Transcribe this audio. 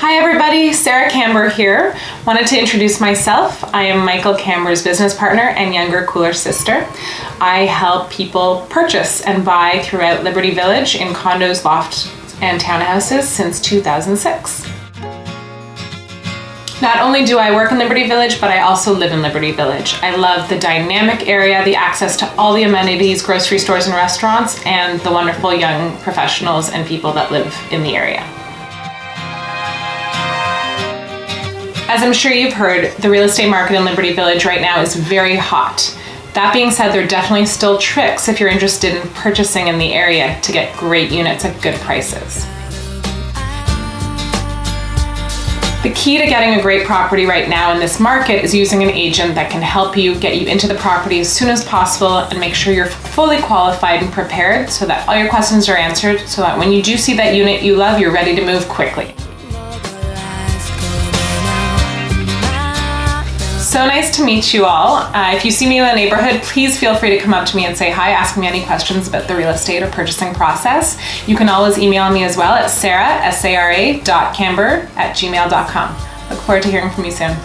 Hi everybody, Sara Camber here. Wanted to introduce myself. I am Michael Camber's business partner and younger, cooler sister. I help people purchase and buy throughout Liberty Village in condos, lofts, and townhouses since 2006. Not only do I work in Liberty Village, but I also live in Liberty Village. I love the dynamic area, the access to all the amenities, grocery stores and restaurants, and the wonderful young professionals and people that live in the area. As I'm sure you've heard, the real estate market in Liberty Village right now is very hot. That being said, there are definitely still tricks if you're interested in purchasing in the area to get great units at good prices. The key to getting a great property right now in this market is using an agent that can help you get you into the property as soon as possible and make sure you're fully qualified and prepared so that all your questions are answered, so that when you do see that unit you love, you're ready to move quickly. So nice to meet you all. If you see me in the neighborhood, please feel free to come up to me and say hi, ask me any questions about the real estate or purchasing process. You can always email me as well at sara.camber@gmail.com. Look forward to hearing from you soon.